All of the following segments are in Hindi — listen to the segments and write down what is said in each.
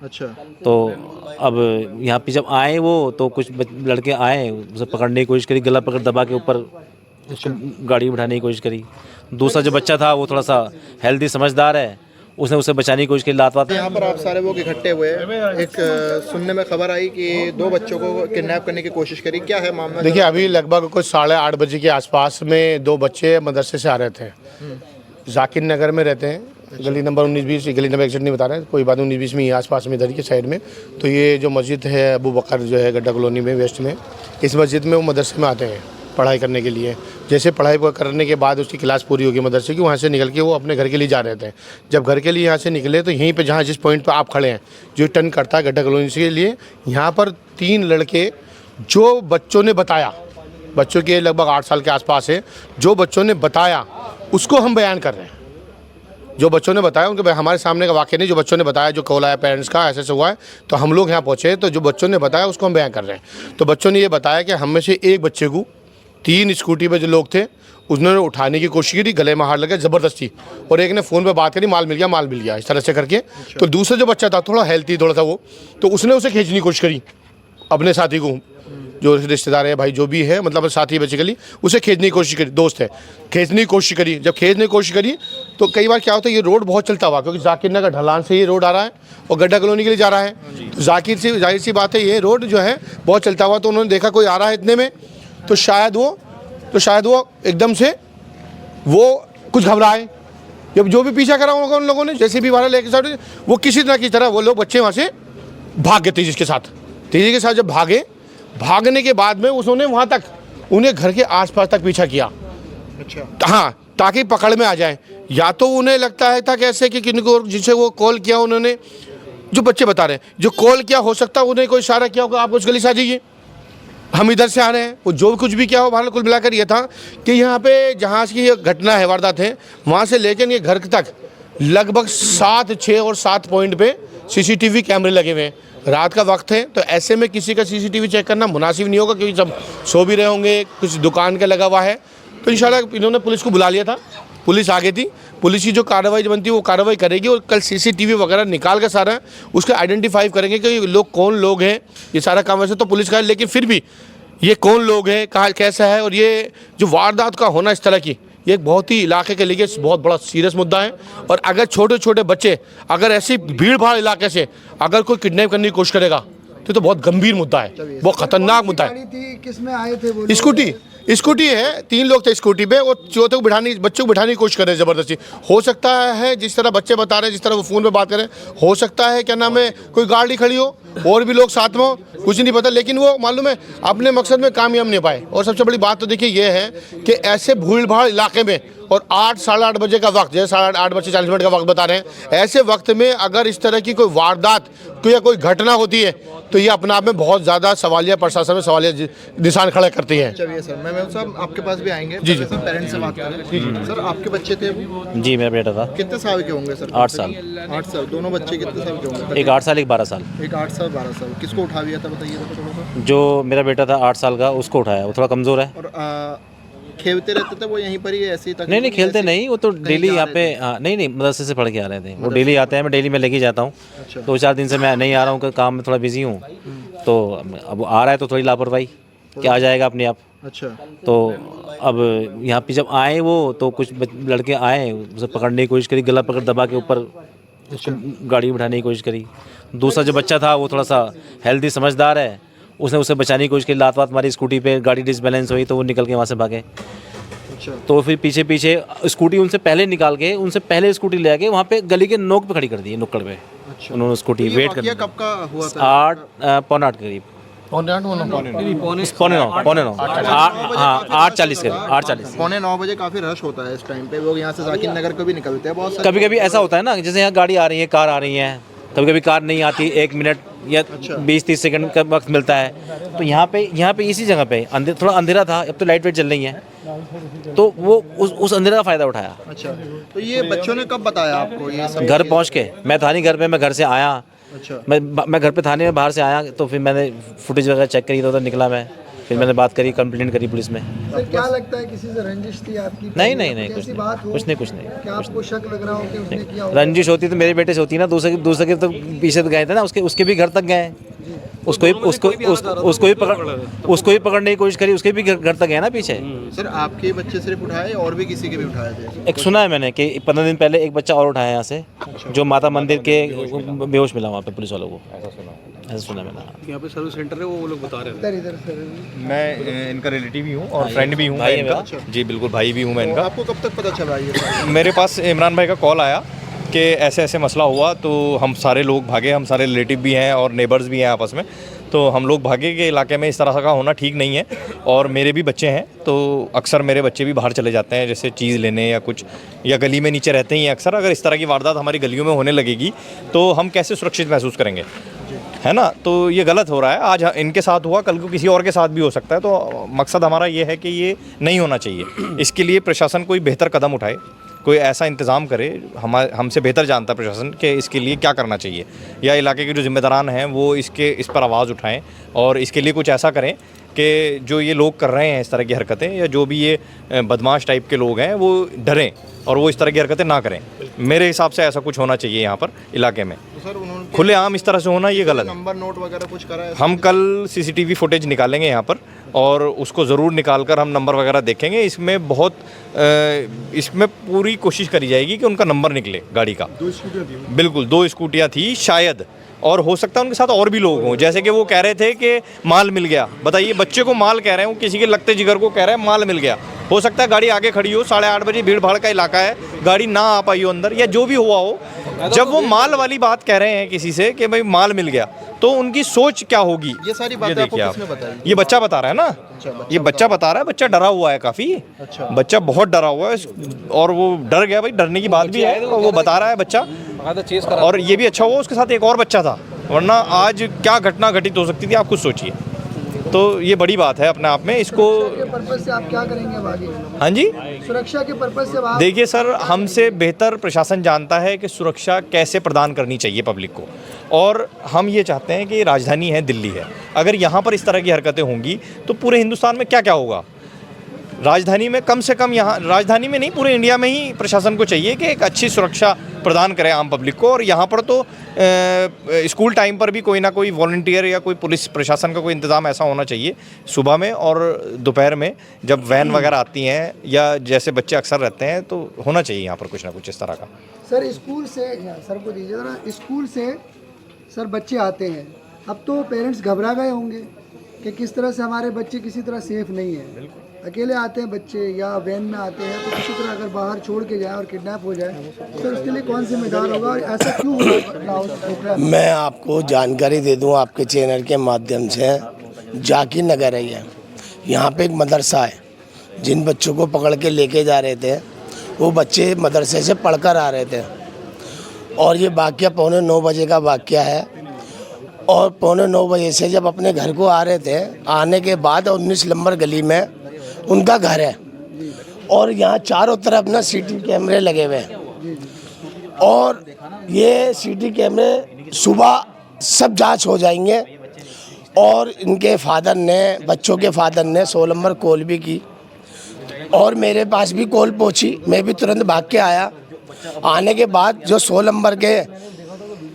अच्छा। तो अब यहाँ पे जब आए वो तो कुछ लड़के आए, उसे पकड़ने की कोशिश करी, गला पकड़ दबा के ऊपर उसको गाड़ी में बिठाने की कोशिश करी। दूसरा जो बच्चा था वो थोड़ा सा हेल्दी समझदार है, उसने उसे बचाने की कोशिश की, लात वात। यहाँ पर आप सारे लोग इकट्ठे हुए हैं। एक सुनने में खबर आई कि 2 बच्चों को किडनैप करने की कोशिश करी, क्या है मामला? देखिए, अभी लगभग कुछ 8:30 बजे के आसपास में 2 बच्चे मदरसे से आ रहे थे। जाकिर नगर में रहते हैं, गली नंबर 19-20, गली नंबर एग्जैक्ट नहीं बता रहे हैं, कोई बात नहीं, 19-20 में ही आसपास में, इधर के साइड में। तो ये जो मस्जिद है अबू बकर जो है गड्ढा कॉलोनी में वेस्ट में, इस मस्जिद में वो मदरसे में आते हैं पढ़ाई करने के लिए। जैसे पढ़ाई करने के बाद उसकी क्लास पूरी होगी मदरसे की, वहाँ से निकल के वो अपने घर के लिए जा रहे थे। जब घर के लिए यहाँ से निकले तो यहीं पे जहाँ जिस पॉइंट पर आप खड़े हैं, जो टर्न करता है गड्ढा कॉलोनी के लिए, यहाँ पर 3 लड़के, जो बच्चों ने बताया, बच्चों के लगभग 8 साल के आसपास है, जो बच्चों ने बताया उसको हम बयान कर रहे हैं। जो बच्चों ने बताया उनके हमारे सामने का वाक़या नहीं, जो बच्चों ने बताया, जो कॉल आया पेरेंट्स का ऐसे हुआ है, तो हम लोग यहाँ पहुँचे, तो जो बच्चों ने बताया उसको हम बयान कर रहे हैं। तो बच्चों ने ये बताया कि हम में से एक बच्चे को 3 स्कूटी पे जो लोग थे उन्होंने उठाने की कोशिश की, गले में हाथ लगा ज़बरदस्ती, और एक ने फ़ोन पे बात करी, माल मिल गया, इस तरह से करके। तो दूसरा जो बच्चा था थोड़ा हेल्थी थोड़ा सा वो, तो उसने उसे खींचने की कोशिश करी, अपने साथी को, जो रिश्तेदार है भाई जो भी है, मतलब साथी बेसिकली, उसे खींचने की कोशिश करी, दोस्त है, खींचने की कोशिश करी। जब खींचने की कोशिश करी तो कई बार क्या होता है, ये रोड बहुत चलता हुआ, क्योंकि जाकिर नगर ढलान से ये रोड आ रहा है और गड्ढा कॉलोनी के लिए जा रहा है, तो जाहिर सी बात है ये रोड जो है बहुत चलता हुआ। तो उन्होंने देखा कोई आ रहा है इतने में, तो शायद वो एकदम से वो कुछ घबराए, जब जो भी पीछा करा उन लोगों ने, जैसे भी वाला लेके साथ, वो किसी तरह की तरह वो लोग बच्चे वहाँ से भाग गए तेज़ी के साथ। जब भागने के बाद में उन्होंने वहाँ तक, उन्हें घर के आसपास तक पीछा किया। अच्छा। हाँ, ताकि पकड़ में आ जाए। या तो उन्हें लगता है था कैसे कि किनको, जिनसे वो कॉल किया उन्होंने, जो बच्चे बता रहे हैं, जो कॉल किया, हो सकता है उन्हें कोई इशारा किया होगा, आप उस गली से आ जाइए, हम इधर से आ रहे हैं। वो जो कुछ भी क्या हो, बहरहाल कुल मिलाकर ये था कि यहाँ पे जहाँ की ये घटना है, वारदात है, वहाँ से लेकर ये घर तक लगभग 7, 6 और 7 पॉइंट पे CCTV कैमरे लगे हुए हैं। रात का वक्त है, तो ऐसे में किसी का CCTV चेक करना मुनासिब नहीं होगा, क्योंकि सब सो भी रहे होंगे, कुछ दुकान का लगा हुआ है। तो इंशाल्लाह इन्होंने पुलिस को बुला लिया था, पुलिस आ गई थी, पुलिस की जो कार्रवाई बनती है वो कार्रवाई करेगी, और कल CCTV वगैरह निकाल कर सारा उसका आइडेंटिफाई करेंगे कि लोग कौन लोग हैं। ये सारा काम वैसे तो पुलिस का है, लेकिन फिर भी ये कौन लोग हैं, कहाँ कैसा है, और ये जो वारदात का होना इस तरह की, ये एक बहुत ही इलाके के लिए बहुत बड़ा सीरियस मुद्दा है। और अगर छोटे छोटे बच्चे अगर ऐसी भीड़ भाड़ इलाके से अगर कोई किडनैप करने की कोशिश करेगा तो बहुत गंभीर मुद्दा है, बहुत खतरनाक मुद्दा है। किसमें आए थे वो? स्कूटी है, 3 लोग थे स्कूटी पे, वो चौथे को बच्चों को बिठाने की कोशिश कर रहे हैं ज़बरदस्ती। हो सकता है जिस तरह बच्चे बता रहे हैं, जिस तरह वो फ़ोन पे बात कर रहे हैं, हो सकता है क्या नाम है कोई गाड़ी खड़ी हो और भी लोग साथ में हो, कुछ नहीं पता, लेकिन वो मालूम है अपने मकसद में कामयाब नहीं पाए। और सबसे बड़ी बात तो देखिए ये है कि ऐसे भीड़ भाड़ इलाके में, और 8, साढ़े 8 बजे का वक्त, जैसे 8:40 का वक्त बता रहे हैं, ऐसे वक्त में अगर इस तरह की कोई वारदात या कोई घटना होती है तो ये अपने आप में बहुत ज़्यादा सवालिया, प्रशासन में सवालिया निशान खड़ा करती है। चलिए सर, मैं साहब आपके पास भी आएंगे। जी। सर पेरेंट्स से बात करें। सर आपके बच्चे थे वो? जी, मेरा बेटा था। कितने साल के होंगे सर? 8 साल। 8 साल। दोनों बच्चे कितने साल के होंगे? एक 8 साल, एक 12 साल। एक 8 साल, 12 साल। किसको उठा लिया था बताइए थोड़ा सा। जो मेरा बेटा था 8 साल का, उसको उठाया, वो थोड़ा कमज़ोर है। और खेलते रहते थे वो यहीं पर ही ऐसे ही तक? नहीं, खेलते नहीं, वो तो डेली यहाँ पे, नहीं, मदरसे से पढ़ के आ रहे थे, वो डेली आते हैं, मैं डेली में लेके जाता हूँ। 2-4 दिन से मैं नहीं आ रहा हूँ, काम में थोड़ा बिजी हूँ, तो अब आ रहा है तो थोड़ी लापरवाही, क्या आ जाएगा अपने आप। अच्छा। तो अब यहाँ पे जब आए वो तो कुछ लड़के आए, उसे पकड़ने की कोशिश करी, गला पकड़ दबा के ऊपर उसको गाड़ी में बिठाने की कोशिश करी। दूसरा जो बच्चा था वो थोड़ा सा हेल्दी समझदार है, उसने उसे बचाने की कोशिश की, लात वात मारी स्कूटी पे, गाड़ी डिसबैलेंस हुई तो वो निकल के वहाँ से भागे। अच्छा। तो फिर पीछे स्कूटी उनसे पहले निकाल के, उनसे पहले स्कूटी ले आके वहाँ पे गली के नोक पे खड़ी कर दी, नुक्कड़ पे। अच्छा। उन्होंने स्कूटी वेट कर, कब का हुआ था? 8, पौने 8 करीब, पौने 9, हाँ 8:40 करीब, 8:40। पौने 9 बजे काफ़ी रश होता है इस टाइम पे, लोग यहाँ से जाकिर नगर को भी निकलते हैं बहुत। कभी कभी ऐसा होता है ना, जैसे यहाँ गाड़ी आ रही है, कार आ रही है, कभी कभी कार नहीं आती, 1 मिनट या 20-30 सेकंड का वक्त मिलता है, तो यहाँ पे इसी जगह पे थोड़ा अंधेरा था, अब तो लाइट वेट चल रही है, तो वो उस अंधेरे का फ़ायदा उठाया। अच्छा। तो ये बच्चों ने कब बताया आपको ये सब? घर पहुँच के, मैं था नहीं घर पे, मैं घर से आया। अच्छा। मैं घर पे थाने में बाहर से आया, तो फिर मैंने फुटेज वगैरह चेक करी, तो उधर निकला मैं, फिर मैंने बात करी, कंप्लेंट करी पुलिस में। सर क्या लगता है, किसी से रंजिश थी आपकी? नहीं कुछ कुछ ऐसी नहीं, बात हो? कुछ नहीं। क्या आपको शक लग रहा हो कि उसने किया होगा? रंजिश होती तो मेरे बेटे से होती ना, दूसरे के तो पीछे तो गए थे ना, उसके भी घर तक गए, उसको ही पकड़ने की कोशिश करी, उसके भी घर तक गए ना पीछे। सर आपके बच्चे सिर्फ उठाए और भी किसी के भी उठाए थे? एक सुना है मैंने कि 15 दिन पहले एक बच्चा और उठाया यहाँ से, जो माता मंदिर के बेहोश मिला वहाँ पे पुलिस वालों को, ऐसा सुना मैंने। यहाँ पे सर्विस सेंटर है, वो लोग बता रहे थे। इधर सर मैं इनका रिलेटिव ही हूँ और फ्रेंड भी हूँ भाई मैं है इनका। मेरा। जी बिल्कुल, भाई भी हूँ मैं तो इनका। आपको कब तक पता चला ये? मेरे पास इमरान भाई का कॉल आया कि ऐसे ऐसे मसला हुआ, तो हम सारे लोग भागे, हम सारे रिलेटिव भी हैं और नेबर्स भी हैं आपस में, तो हम लोग भागे कि इलाके में इस तरह का होना ठीक नहीं है। और मेरे भी बच्चे हैं, तो अक्सर मेरे बच्चे भी बाहर चले जाते हैं, जैसे चीज़ लेने या कुछ, या गली में नीचे रहते ही हैं अक्सर। अगर इस तरह की वारदात हमारी गलियों में होने लगेगी तो हम कैसे सुरक्षित महसूस करेंगे, है ना? तो ये गलत हो रहा है। आज इनके साथ हुआ, कल को किसी और के साथ भी हो सकता है। तो मकसद हमारा ये है कि ये नहीं होना चाहिए। इसके लिए प्रशासन कोई बेहतर कदम उठाए, कोई ऐसा इंतज़ाम करे। हमसे बेहतर जानता है प्रशासन कि इसके लिए क्या करना चाहिए, या इलाके के जो जिम्मेदारान हैं वो इस पर आवाज़ उठाएं और इसके लिए कुछ ऐसा करें कि जो ये लोग कर रहे हैं इस तरह की हरकतें, या जो भी ये बदमाश टाइप के लोग हैं वो डरें और वो इस तरह की हरकतें ना करें। मेरे हिसाब से ऐसा कुछ होना चाहिए यहाँ पर इलाके में। तो सर उन्होंने खुलेआम इस तरह से होना ये गलत है। नंबर नोट वगैरह कुछ करा है? हम कल सीसीटीवी फुटेज निकालेंगे यहाँ पर और उसको ज़रूर निकाल कर हम नंबर वगैरह देखेंगे। इसमें पूरी कोशिश करी जाएगी कि उनका नंबर निकले गाड़ी का। 2 स्कूटियाँ थी। बिल्कुल 2 स्कूटियाँ थी शायद, और हो सकता है उनके साथ और भी लोग हों। जैसे कि वो कह रहे थे कि माल मिल गया। बताइए, बच्चे को माल कह रहे हैं, वो किसी के लगते जिगर को कह रहे हैं माल मिल गया। हो सकता है गाड़ी आगे खड़ी हो, 8:30 बजे भीड़ भाड़ का इलाका है, गाड़ी ना आ पाई हो अंदर, या जो भी हुआ हो। जब वो माल वाली बात कह रहे हैं किसी से कि भाई माल मिल गया, तो उनकी सोच क्या होगी? ये सारी बातें आपको किसने बताई? ये बच्चा बता रहा है ना, ये बच्चा बता रहा है। बच्चा डरा हुआ है काफ़ी। अच्छा। बच्चा बहुत डरा हुआ है और वो डर गया। भाई डरने की बात भी है, वो बता रहा है बच्चा। और ये भी अच्छा हुआ उसके साथ एक और बच्चा था, वरना आज क्या घटना घटित हो सकती थी आप खुद सोचिए। तो ये बड़ी बात है अपने आप में। इसको के पर्पज से आप क्या करेंगे अब आगे? हाँ जी, सुरक्षा के पर्पज से आप देखिए सर, हमसे बेहतर प्रशासन जानता है कि सुरक्षा कैसे प्रदान करनी चाहिए पब्लिक को। और हम ये चाहते हैं कि राजधानी है, दिल्ली है, अगर यहाँ पर इस तरह की हरकतें होंगी तो पूरे हिंदुस्तान में क्या क्या होगा। राजधानी में कम से कम, यहाँ राजधानी में नहीं पूरे इंडिया में ही प्रशासन को चाहिए कि एक अच्छी सुरक्षा प्रदान करें आम पब्लिक को। और यहाँ पर तो स्कूल टाइम पर भी कोई ना कोई वॉलंटियर या कोई पुलिस प्रशासन का कोई इंतज़ाम ऐसा होना चाहिए सुबह में और दोपहर में, जब वैन वगैरह आती हैं या जैसे बच्चे अक्सर रहते हैं, तो होना चाहिए यहाँ पर कुछ ना कुछ इस तरह का। सर स्कूल से, सर को दीजिए जरा, स्कूल से सर बच्चे आते हैं, अब तो पेरेंट्स घबरा गए होंगे कि किस तरह से हमारे बच्चे किसी तरह सेफ नहीं है। अकेले आते हैं बच्चे या वैन में आते हैं, तो किसी तरह अगर बाहर छोड़ के जाए और किडनैप हो जाए, सर उसके लिए कौन जिम्मेदार होगा और ऐसा क्यों हो रहा है? मैं आपको जानकारी दे दूं आपके चैनल के माध्यम से। जाकिर नगर है ये, यहाँ पे एक मदरसा है। जिन बच्चों को पकड़ के लेके जा रहे थे वो बच्चे मदरसे से पढ़कर आ रहे थे, और ये वाक़या 8:45 बजे का वाक़या है। और 8:45 बजे से जब अपने घर को आ रहे थे, आने के बाद 19 नंबर गली में उनका घर है, और यहाँ चारों तरफ ना सीटी कैमरे लगे हुए हैं, और ये सीटी कैमरे सुबह सब जांच हो जाएंगे। और इनके फादर ने, बच्चों के फादर ने 100 नंबर कॉल भी की, और मेरे पास भी कॉल पहुंची। मैं भी तुरंत भाग के आया। आने के बाद जो 100 नंबर के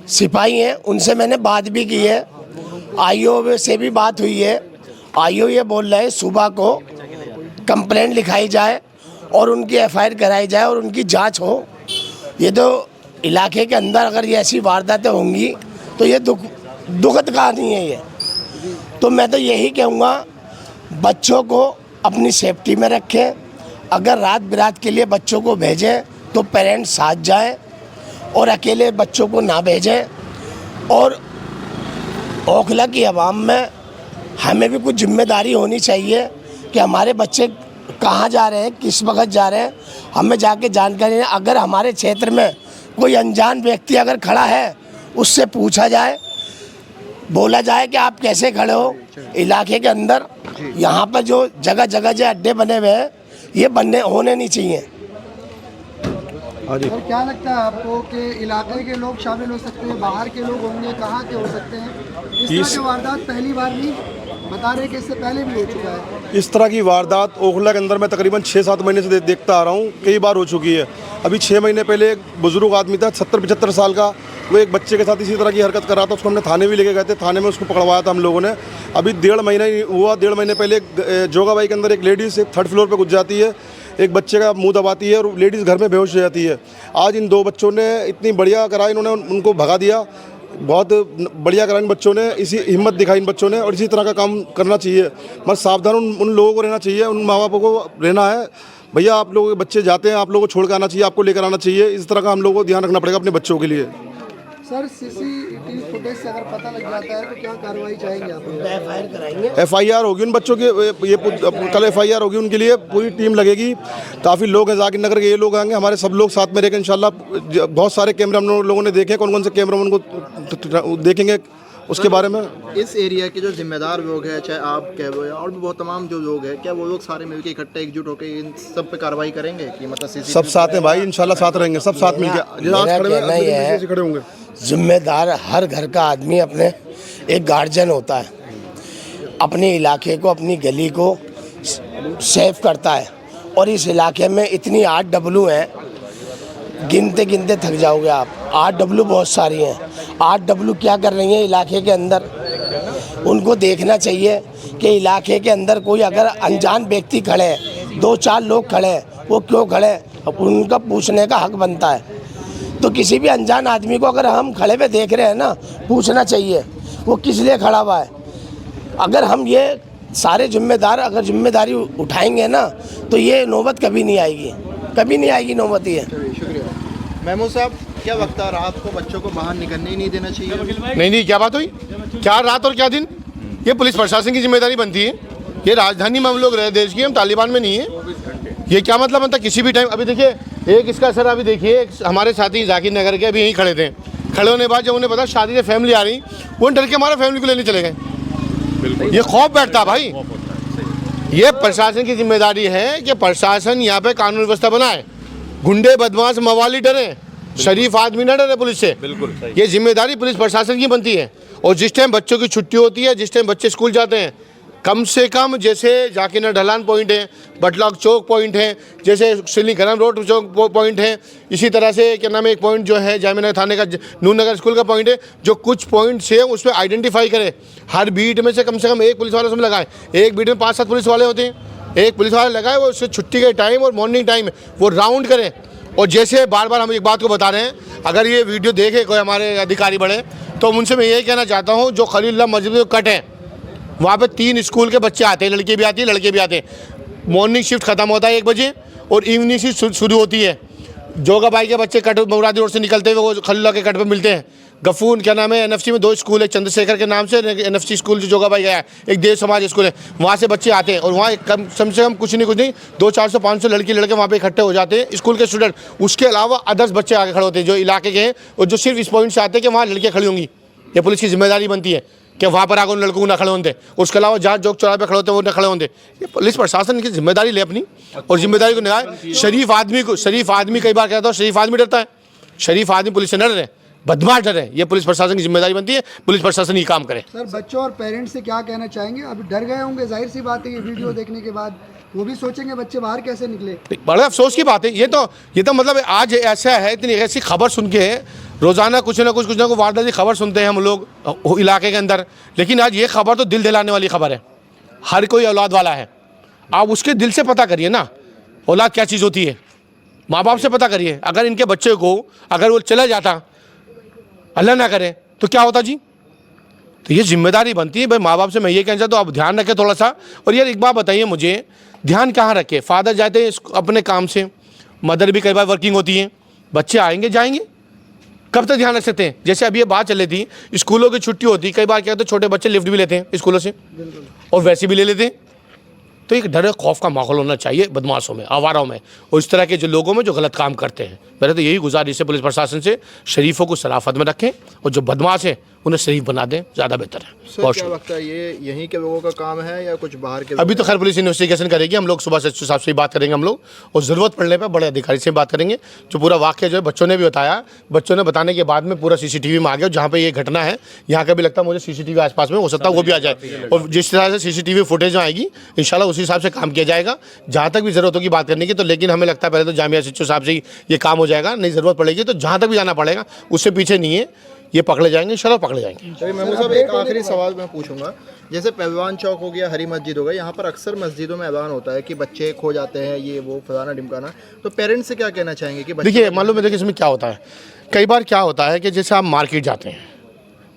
सिपाही हैं उनसे मैंने बात भी की है, आईओ से भी बात हुई है। आईओ ये बोल रहे हैं सुबह को कंप्लेंट लिखाई जाए और उनकी एफआईआर कराई जाए और उनकी जांच हो। ये तो इलाके के अंदर अगर ये ऐसी वारदातें होंगी तो ये दुखद कहानी है ये। तो मैं तो यही कहूँगा, बच्चों को अपनी सेफ्टी में रखें। अगर रात बिरात के लिए बच्चों को भेजें तो पेरेंट्स साथ जाएं और अकेले बच्चों को ना भेजें। और ओखला की आवाम में हमें भी कुछ जिम्मेदारी होनी चाहिए कि हमारे बच्चे कहाँ जा रहे हैं, किस वक्त जा रहे हैं, हमें जाके जानकारी है। अगर हमारे क्षेत्र में कोई अनजान व्यक्ति अगर खड़ा है, उससे पूछा जाए, बोला जाए कि आप कैसे खड़े हो इलाके के अंदर। यहाँ पर जो जगह जगह जो अड्डे बने हुए हैं, ये बनने होने नहीं चाहिए। हाँ जी। सर क्या लगता है आपको कि इलाके के लोग शामिल हो सकते हैं, बाहर के लोग होंगे, कहाँ के हो सकते हैं? इस तरह की वारदात पहली बार नहीं बता रहे कि इससे पहले भी हो चुका है। इस तरह की वारदात ओखला के अंदर मैं तकरीबन 6-7 महीने से देखता आ रहा हूँ, कई बार हो चुकी है। अभी 6 महीने पहले एक बुजुर्ग आदमी था 70-75 साल का, वो एक बच्चे के साथ इसी तरह की हरकत कर रहा था। उसको हमने थाने भी लेके गए थे, थाने में उसको पकड़वाया था हम लोगों ने। अभी 1.5 महीना ही हुआ, 1.5 महीने पहले जोगाबाई के अंदर एक लेडीज़ 3rd फ्लोर पर घुस जाती है, एक बच्चे का मुंह दबाती है और लेडीज़ घर में बेहोश हो जाती है। आज इन 2 बच्चों ने इतनी बढ़िया करा, इन्होंने उनको भगा दिया, बहुत बढ़िया करा इन बच्चों ने, इसी हिम्मत दिखाई इन बच्चों ने, और इसी तरह का काम करना चाहिए। मतलब सावधान उन लोगों को रहना चाहिए, उन माँ बापों को रहना है। भैया आप लोगों के बच्चे जाते हैं, आप लोगों को छोड़ कर आना चाहिए, आपको लेकर आना चाहिए। इस तरह का हम लोगों को ध्यान रखना पड़ेगा अपने बच्चों के लिए। सर सीसीटीवी फुटेज से अगर पता लग जाता है तो क्या कार्रवाई चाहेंगे आप? FIR कराएंगे। FIR होगी उन बच्चों के, ये कल FIR होगी उनके लिए, पूरी टीम लगेगी। काफ़ी लोग हैं जाकिर नगर के, ये लोग आएंगे, हमारे सब लोग साथ में रहेंगे इंशाल्लाह। बहुत सारे कैमरा हम लोगों ने देखे, कौन कौन से कैमरा उनको देखेंगे उसके बारे में। इस एरिया के जो जिम्मेदार लोग हैं, चाहे आप कह लो या और भी बहुत तमाम जो लोग हैं, क्या वो लोग सारे मिलकर इकट्ठे एकजुट होकर इन सब पे कार्रवाई करेंगे कि मतलब सब साथ हैं भाई, इंशाल्लाह साथ रहेंगे, सब साथ मिलकर खड़े होंगे। जिम्मेदार हर घर का आदमी अपने एक गार्जियन होता है, अपने इलाके को, अपनी गली को सेफ करता है। और इस इलाके में इतनी 8 डब्लू हैं, गिनते गिनते थक जाओगे आप। 8 डब्लू बहुत सारी हैं। 8 डब्लू क्या कर रही हैं इलाके के अंदर? उनको देखना चाहिए कि इलाके के अंदर कोई अगर अनजान व्यक्ति खड़े हैं, 2-4 लोग खड़े हैं, वो क्यों खड़े हैं, उनका पूछने का हक बनता है। तो किसी भी अनजान आदमी को अगर हम खड़े पे देख रहे हैं ना, पूछना चाहिए वो किस लिए खड़ा हुआ है। अगर हम ये सारे जिम्मेदार अगर जिम्मेदारी उठाएंगे ना, तो ये नौबत कभी नहीं आएगी, कभी नहीं आएगी नौबत ये। शुक्रिया। महमूद साहब, क्या लगता है रात को बच्चों को बाहर निकलने ही नहीं देना चाहिए? नहीं, क्या बात हुई? क्या रात और क्या दिन? ये पुलिस प्रशासन की जिम्मेदारी बनती है। ये राजधानी में हम लोग रहे देश की, हम तालिबान में नहीं है। ये क्या मतलब बनता? किसी भी टाइम, अभी देखिए एक इसका असर, अभी देखिए हमारे साथी जाकिर नगर के अभी यहीं खड़े थे। खड़े होने के बाद जब उन्हें पता शादी से फैमिली आ रही, वो डर के हमारे फैमिली को लेने चले गए। ये खौफ बैठता भाई। ये प्रशासन की जिम्मेदारी है कि प्रशासन यहाँ पे कानून व्यवस्था बनाए, गुंडे बदमाश मवाली डरे, शरीफ आदमी न डरे पुलिस से। बिल्कुल ये जिम्मेदारी पुलिस प्रशासन की बनती है। और जिस टाइम बच्चों की छुट्टी होती है, जिस टाइम बच्चे स्कूल जाते हैं, कम से कम जैसे जाकिर नगर ढलान पॉइंट है, बटलॉक चौक पॉइंट है, जैसे सिलीगरम रोड चौक पॉइंट है, इसी तरह से क्या नाम है एक पॉइंट जो है जामिया नगर थाने का नून नगर स्कूल का पॉइंट है, जो कुछ पॉइंट्स है उस पर आइडेंटिफाई करें। हर बीट में से कम एक पुलिस वाले उसमें लगाए। एक बीट में 5-7 पुलिस वाले होते हैं, एक पुलिस वाले लगाए, वो उससे छुट्टी के टाइम और मॉर्निंग टाइम वो राउंड करें। और जैसे बार बार हम एक बात को बता रहे हैं, अगर ये वीडियो देखे कोई हमारे अधिकारी बड़े, तो उनसे मैं ये कहना चाहता हूँ, जो खलीलुल्लाह मस्जिद कट है वहाँ पे 3 स्कूल के बच्चे आते हैं, लड़के भी आती है लड़के भी आते हैं। मॉर्निंग शिफ्ट खत्म होता है 1 बजे और इवनिंग शिफ्ट शुरू होती है। जोगाबाई के बच्चे कट मुरादी रोड से निकलते हुए वो खलीलुल्लाह के कट पे मिलते हैं। गफून क्या नाम है NFC में 2 स्कूल है, चंद्रशेखर के नाम से NFC स्कूल जो जोगाबाई गया है, एक देव समाज स्कूल है, वहाँ से बच्चे आते हैं। और वहाँ कम से कम कुछ नहीं 200-400-500 लड़की लड़के वहाँ पे इकट्ठे हो जाते हैं, स्कूल के स्टूडेंट। उसके अलावा अदर्स बच्चे आगे खड़े होते हैं जो इलाके के हैं, और जो सिर्फ इस पॉइंट से आते हैं कि वहाँ लड़कियाँ खड़ी होंगी। ये पुलिस की जिम्मेदारी बनती है कि वहाँ पर आगे उन लड़कों को ना खड़े होते। उसके अलावा जहाँ चौक चौराहे पे खड़े होते हैं वो ना खड़े होते। ये पुलिस प्रशासन की जिम्मेदारी ले अपनी, और जिम्मेदारी को निभाए। शरीफ आदमी कई बार कहता हूँ, शरीफ आदमी डरता है। शरीफ आदमी पुलिस से न डरे, बदमाश डरे। ये पुलिस प्रशासन की जिम्मेदारी बनती है, पुलिस प्रशासन ये काम करे। सर बच्चों और पेरेंट्स से क्या कहना चाहेंगे? अभी डर गए होंगे, जाहिर सी बात है, ये वीडियो देखने के बाद वो भी सोचेंगे बच्चे बाहर कैसे निकले। बड़े अफसोस की बात है। ये तो मतलब आज ऐसा है, इतनी ऐसी खबर सुन के रोज़ाना कुछ ना कुछ वारदात की खबर सुनते हैं हम लोग इलाके के अंदर। लेकिन आज ये खबर तो दिल दिलाने वाली खबर है। हर कोई औलाद वाला है, आप उसके दिल से पता करिए ना, औलाद क्या चीज़ होती है। माँ बाप से पता करिए। अगर इनके बच्चे को अगर वो चला जाता, अल्लाह ना करे, तो क्या होता जी? तो ये जिम्मेदारी बनती है भाई माँ बाप से। मैं ये कहना चाहता हूँ, आप ध्यान रखें थोड़ा सा। और यार एक बात बताइए मुझे, ध्यान कहाँ रखें? फादर जाते हैं अपने काम से, मदर भी कई बार वर्किंग होती है, बच्चे आएंगे जाएंगे, कब तक ध्यान रख सकते हैं? जैसे अभी ये बात चल रही थी, स्कूलों की छुट्टी होती, कई बार क्या होता है छोटे बच्चे लिफ्ट भी लेते हैं स्कूलों से, और वैसे भी ले लेते हैं। तो एक डर खौफ का माहौल होना चाहिए बदमाशों में, आवाराओं में, और इस तरह के जो लोगों में जो गलत काम करते हैं। मेरे तो यही गुजारिश है पुलिस प्रशासन से, शरीफों को सराफत में रखें, और जो बदमाश है उन्हें शरीफ बना दें, ज़्यादा बेहतर है। सर बहुत क्या शुक्रिया। लगता है ये यहीं के लोगों का काम है या कुछ बाहर के अभी तो खैर पुलिस इन्वेस्टिगेशन करेगी, हम लोग सुबह से साहब से ही बात करेंगे हम लोग, और ज़रूरत पड़ने पर बड़े अधिकारी से बात करेंगे। जो पूरा वाक्य जो है बच्चों ने भी बताया, बच्चों ने बताने के बाद में पूरा CCTV में आ गया, जहाँ पे ये घटना है यहाँ का भी लगता है मुझे CCTV आसपास में हो सकता है वो भी आ जाए, और जिस तरह से CCTV फुटेज आएगी इंशाल्लाह उसी हिसाब से काम किया जाएगा। जहाँ तक भी ज़रूरत होगी बात करने की, तो लेकिन हमें लगता है पहले तो जामिया SHO साहब से ही ये काम हो जाएगा, नहीं ज़रूरत पड़ेगी तो जहाँ तक भी जाना पड़ेगा उससे पीछे नहीं है, ये पकड़े जाएंगे इंशाल्लाह, पकड़े जाएंगे। चलिए महमूद साहब एक आखिरी सवाल मैं पूछूंगा, जैसे पहलवान चौक हो गया, हरी मस्जिद हो गई, यहाँ पर अक्सर मस्जिदों में ऐलान होता है कि बच्चे खो जाते हैं, ये वो फलाना ढिमकाना, तो पेरेंट्स से क्या कहना चाहेंगे कि बच्चे देखिए मालूम है, देखिए इसमें क्या होता है, कई बार क्या होता है कि जैसे आप मार्केट जाते हैं,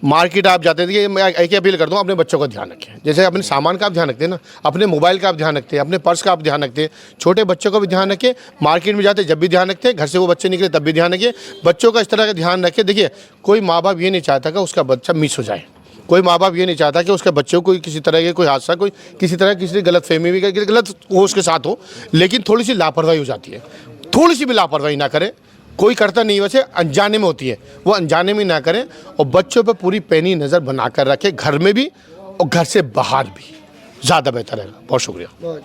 मार्केट आप जाते हैं, मैं एक ही अपील करता हूँ अपने बच्चों का ध्यान रखें। जैसे अपने सामान का आप ध्यान रखते हैं ना, अपने मोबाइल का आप ध्यान रखते हैं, अपने पर्स का आप ध्यान रखते हैं, छोटे बच्चों का भी ध्यान रखें। मार्केट में जाते जब भी ध्यान रखते हैं, घर से वो बच्चे निकले तब भी ध्यान रखिए, बच्चों का इस तरह का ध्यान रखें। देखिए कोई माँ बाप ये नहीं चाहता कि उसका बच्चा मिस हो जाए, कोई माँ बाप ये नहीं चाहता कि उसके बच्चों को किसी तरह के कोई हादसा, कोई किसी तरह किसी गलत फहमी भी गलत हो उसके साथ हो, लेकिन थोड़ी सी लापरवाही हो जाती है। थोड़ी सी भी लापरवाही ना करें, कोई करता नहीं, वैसे अनजाने में होती है, वो अनजाने में ना करें, और बच्चों पर पूरी पैनी नज़र बनाकर रखें, घर में भी और घर से बाहर भी, ज़्यादा बेहतर है। बहुत शुक्रिया। बहुत